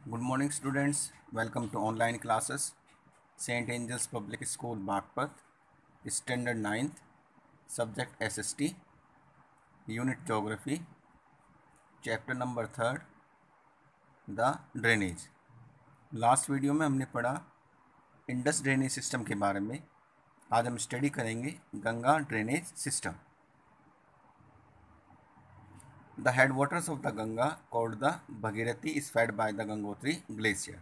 Good morning, students. Welcome to online classes. St. Angel's Public School, Bagpat, Standard 9th, Subject SST, Unit Geography, Chapter number 3rd, The Drainage. Last video में हमने पढ़ा Indus drainage system के बारे में. आज हम study करेंगे Ganga drainage system. The headwaters of the Ganga, called the Bhagirathi, is fed by the Gangotri Glacier.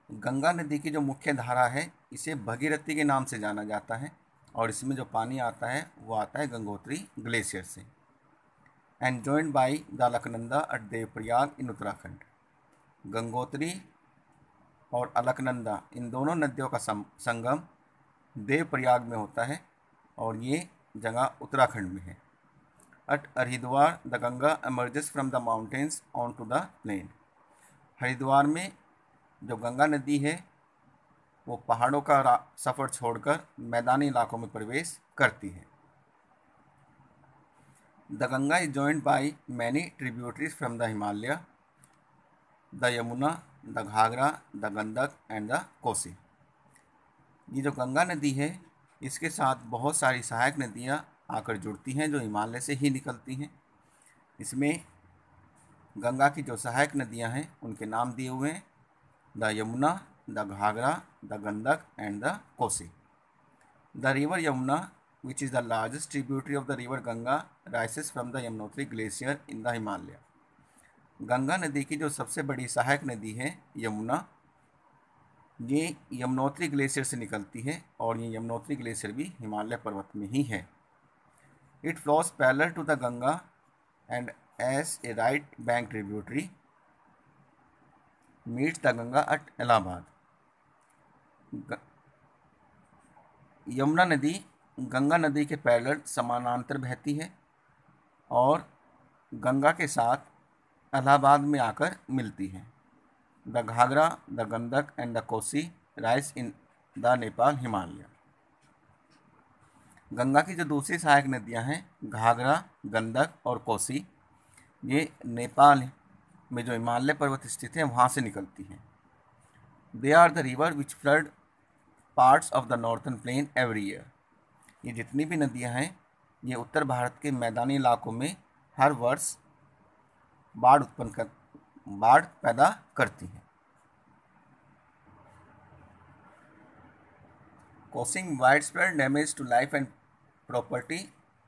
Ganga नदी की जो मुख्य धारा है इसे भगीरथी के नाम से जाना जाता है और इसमें जो पानी आता है वो आता है गंगोत्री ग्लेशियर से. And joined by the Alaknanda at Devprayag in Uttarakhand. Gangotri और अलकनंदा इन दोनों नदियों का संगम देवप्रयाग में होता है और ये जगह उत्तराखंड में है. At Haridwar, the Ganga emerges from the mountains onto the plain. Haridwar में जो गंगा नदी है वो पहाड़ों का सफ़र छोड़कर मैदानी इलाकों में प्रवेश करती है. The Ganga is joined by many tributaries from the Himalaya, the Yamuna, the Ghagra, the Gandak and the Kosi. ये जो गंगा नदी है इसके साथ बहुत सारी सहायक नदियाँ आकर जुड़ती हैं जो हिमालय से ही निकलती हैं. इसमें गंगा की जो सहायक नदियां हैं उनके नाम दिए हुए हैं: the Yamuna, the Ghaghara, the Gandak and the Kosi. The river Yamuna, which is the largest tributary of the river Ganga, rises from the Yamunotri glacier in the Himalaya. Ganga नदी की जो सबसे बड़ी सहायक नदी है यमुना, ये यमुनोत्री ग्लेशियर से निकलती है और ये यमुनोत्री ग्लेशियर भी हिमालय पर्वत में ही है. It flows parallel to the Ganga and as a right bank tributary meets the Ganga at Allahabad. Yamuna नदी गंगा नदी के पैरेलल समानांतर बहती है और गंगा के साथ इलाहाबाद में आकर मिलती है. The Ghaghara, the Gandak and the Kosi rise in the Nepal Himalaya. Ganga की जो दूसरी सहायक नदियां हैं घाघरा, गंडक और कोसी, ये नेपाल में जो हिमालय पर्वत स्थित है वहाँ से निकलती हैं. They are the river which flood parts of the northern plain every year. ये जितनी भी नदियां हैं ये उत्तर भारत के मैदानी इलाकों में हर वर्ष बाढ़ पैदा करती हैं. causing widespread damage to life and property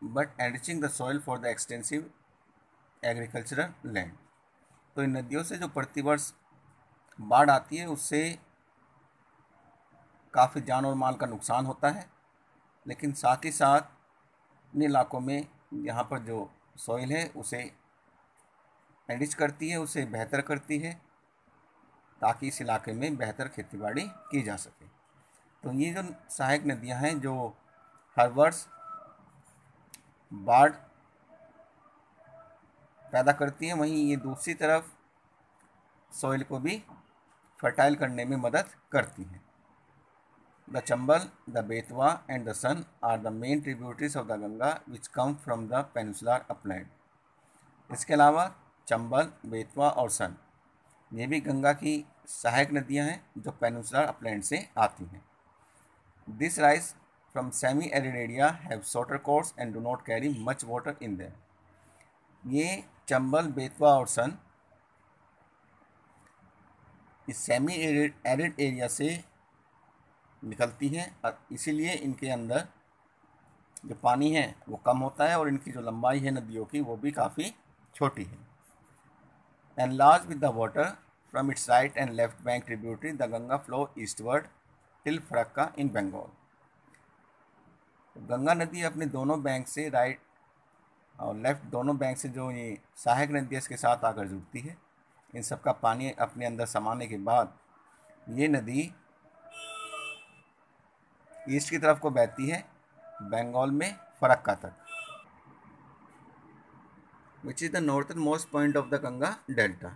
but enriching the soil for the extensive agricultural land. तो इन नदियों से जो प्रतिवर्ष बाढ़ आती है उससे काफ़ी जान और माल का नुकसान होता है, लेकिन साथ ही साथ इन इलाकों में यहाँ पर जो सॉइल है उसे एनरिच करती है, उसे बेहतर करती है ताकि इस इलाके में बेहतर खेतीबाड़ी की जा सके. तो ये जो सहायक नदियां हैं जो हर वर्ष बाढ़ पैदा करती हैं, वहीं ये दूसरी तरफ सॉइल को भी फर्टाइल करने में मदद करती हैं. The Chambal, the Betwa and the Son are the main tributaries of the Ganga which come from the peninsular upland. इसके अलावा चंबल, बेतवा और सन ये भी गंगा की सहायक नदियां हैं जो पेनिनसुलर अपलैंड से आती हैं. This rise from semi-arid area have shorter course and do not carry much water in them. ये चंबल, बेतवा और सन इस सेमी एरिड एरिया से निकलती हैं और इसीलिए इनके अंदर जो पानी है वो कम होता है और इनकी जो लंबाई है नदियों की वो भी काफ़ी छोटी है. Enlarged with the water from its right and left bank tributary, the Ganga flow eastward till Farakka in Bengal. Ganga नदी अपने दोनों बैंक से राइट और लेफ्ट दोनों बैंक से जो ये सहायक नदी है इसके साथ आकर जुड़ती है. इन सब का पानी अपने अंदर समाने के बाद ये नदी ईस्ट की तरफ को बहती है बंगाल में फरक्का तक, which is the northernmost point of the Ganga delta.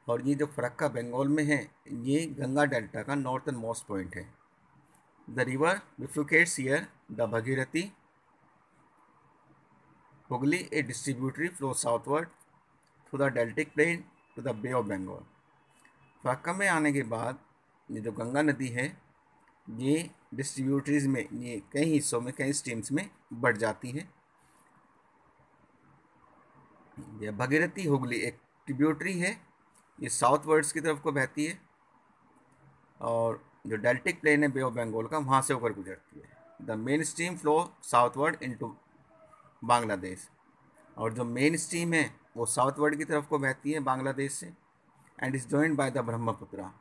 और ये जो फरक्का बंगाल में है ये गंगा डेल्टा का नॉर्थन मोस्ट पॉइंट है. The river bifurcates here the Bhagirathi Hooghly a distributary flow southward through the deltaic plain to the Bay of Bengal. Farakka में आने के बाद ये जो गंगा नदी है ये डिस्ट्रीब्यूटरीज में, ये कई हिस्सों में, कई स्ट्रीम्स में बढ़ जाती है। यह भगीरथी हुगली एक ट्रिब्यूटरी है, ये साउथ वर्ड्स की तरफ को बहती है और जो डेल्टिक प्लेन है बे ऑफ बंगाल का वहाँ से होकर गुजरती है। The main stream flow southward into Bangladesh, और जो मेन स्ट्रीम है वो साउथवर्ड की तरफ को बहती है बांग्लादेश से, and is joined by the Brahmaputra.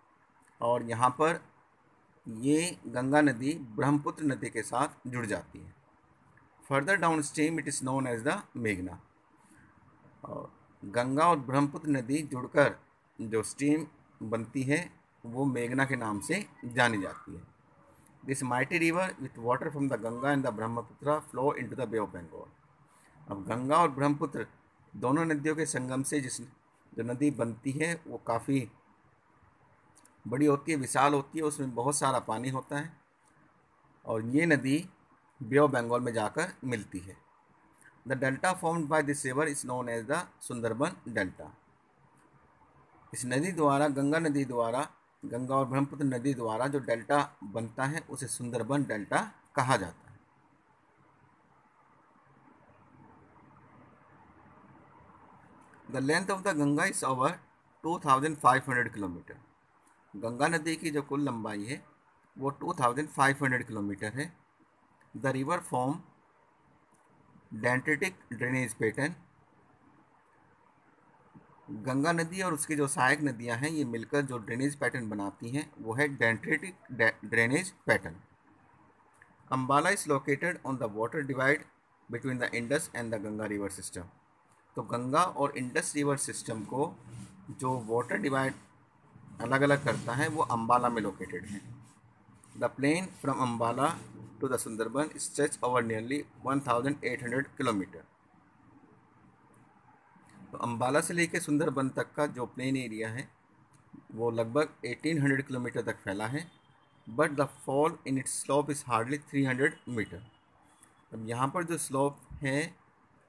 और यहाँ पर ये गंगा नदी ब्रह्मपुत्र नदी के साथ जुड़ जाती है। Further downstream it is known as the मेघना। और गंगा और ब्रह्मपुत्र नदी जुड़कर जो स्ट्रीम बनती है वो मेघना के नाम से जानी जाती है। This mighty river with water from the Ganga and the Brahmaputra flow into the Bay of Bengal. अब गंगा और ब्रह्मपुत्र दोनों नदियों के संगम से जो नदी बनती है वो काफ़ी बड़ी होती है, विशाल होती है, उसमें बहुत सारा पानी होता है और ये नदी बे ऑफ बंगाल में जाकर मिलती है। The delta formed by this river is known as the Sundarban delta. इस नदी द्वारा, गंगा नदी द्वारा, गंगा और ब्रह्मपुत्र नदी द्वारा जो डेल्टा बनता है उसे सुंदरबन डेल्टा कहा जाता है। The length of the Ganga is over 2500 kilometre. Ganga नदी की जो कुल लंबाई है वो 2500 किलोमीटर है। The river form dendritic drainage pattern. Ganga नदी और उसकी जो सहायक नदियां हैं ये मिलकर जो ड्रेनेज पैटर्न बनाती हैं वो है dendritic drainage pattern. Ambala is located on the water divide between the Indus and the Ganga river system. तो गंगा और इंडस रिवर सिस्टम को जो वाटर डिवाइड अलग अलग करता है वो अम्बाला में लोकेटेड है। The plain from Ambala to the Sundarban stretch over nearly 1800 kilometre. तो अम्बाला से लेकर सुंदरबन तक का जो प्लेन एरिया है वो लगभग 1800 किलोमीटर तक फैला है, but the fall in its slope is hardly 300 metre. अब यहाँ पर जो स्लोप है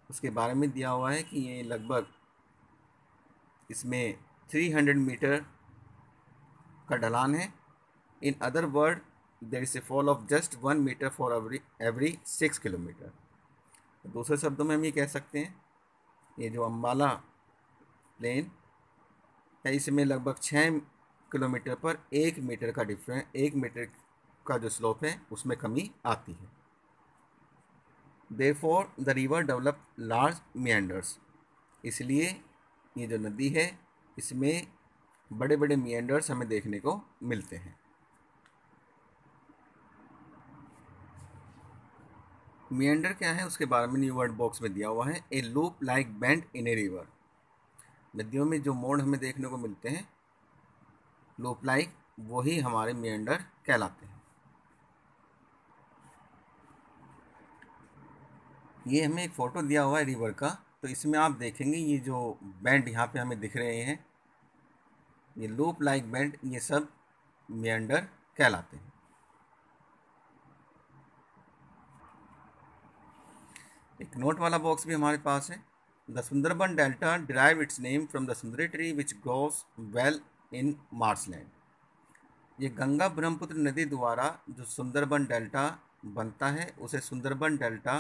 उसके बारे में दिया हुआ है कि ये लगभग इसमें 300 मीटर का ढलान है। In other word there is a fall of just 1 metre for every 6 kilometre. दूसरे शब्दों में हम ये कह सकते हैं ये जो अम्बाला प्लेन है इसमें लगभग 6 किलोमीटर पर 1 मीटर का डिफरेंस, 1 मीटर का जो स्लोप है उसमें कमी आती है। Therefore the river develop large meanders. इसलिए ये जो नदी है इसमें बड़े बड़े मिएंडर्स हमें देखने को मिलते हैं। मिएंडर क्या है उसके बारे में न्यू वर्ड बॉक्स में दिया हुआ है। ए loop like bend in a river. नदियों में जो मोड़ हमें देखने को मिलते हैं लूप लाइक, वही हमारे मिएंडर कहलाते हैं। ये हमें एक फ़ोटो दिया हुआ है रिवर का, तो इसमें आप देखेंगे ये जो बेंड यहाँ पे हमें दिख रहे हैं ये लूप लाइक बेंड, ये सब मिएंडर कहलाते हैं। एक नोट वाला बॉक्स भी हमारे पास है। The Sundarban delta derive its name from the sundari tree which grows well in marshland. ये गंगा ब्रह्मपुत्र नदी द्वारा जो सुंदरबन डेल्टा बनता है उसे सुंदरबन डेल्टा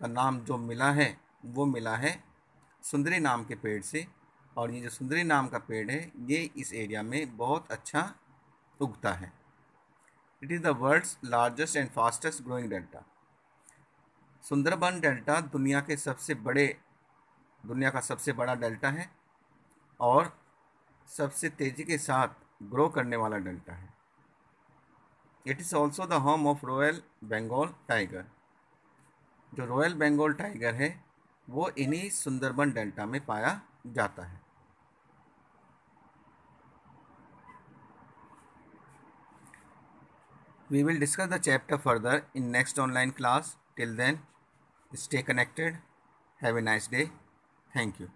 का नाम जो मिला है वो मिला है सुंदरी नाम के पेड़ से। और ये जो सुंदरी नाम का पेड़ है ये इस एरिया में बहुत अच्छा उगता है। It is the world's largest and fastest growing delta. Sundarban delta दुनिया का सबसे बड़ा डेल्टा है और सबसे तेज़ी के साथ ग्रो करने वाला डेल्टा है। It is also the home of royal Bengal tiger. जो रॉयल बंगाल टाइगर है वो इन्हीं सुंदरबन डेल्टा में पाया जाता है। We will discuss the chapter further in next online class. Till then, stay connected. Have a nice day. Thank you.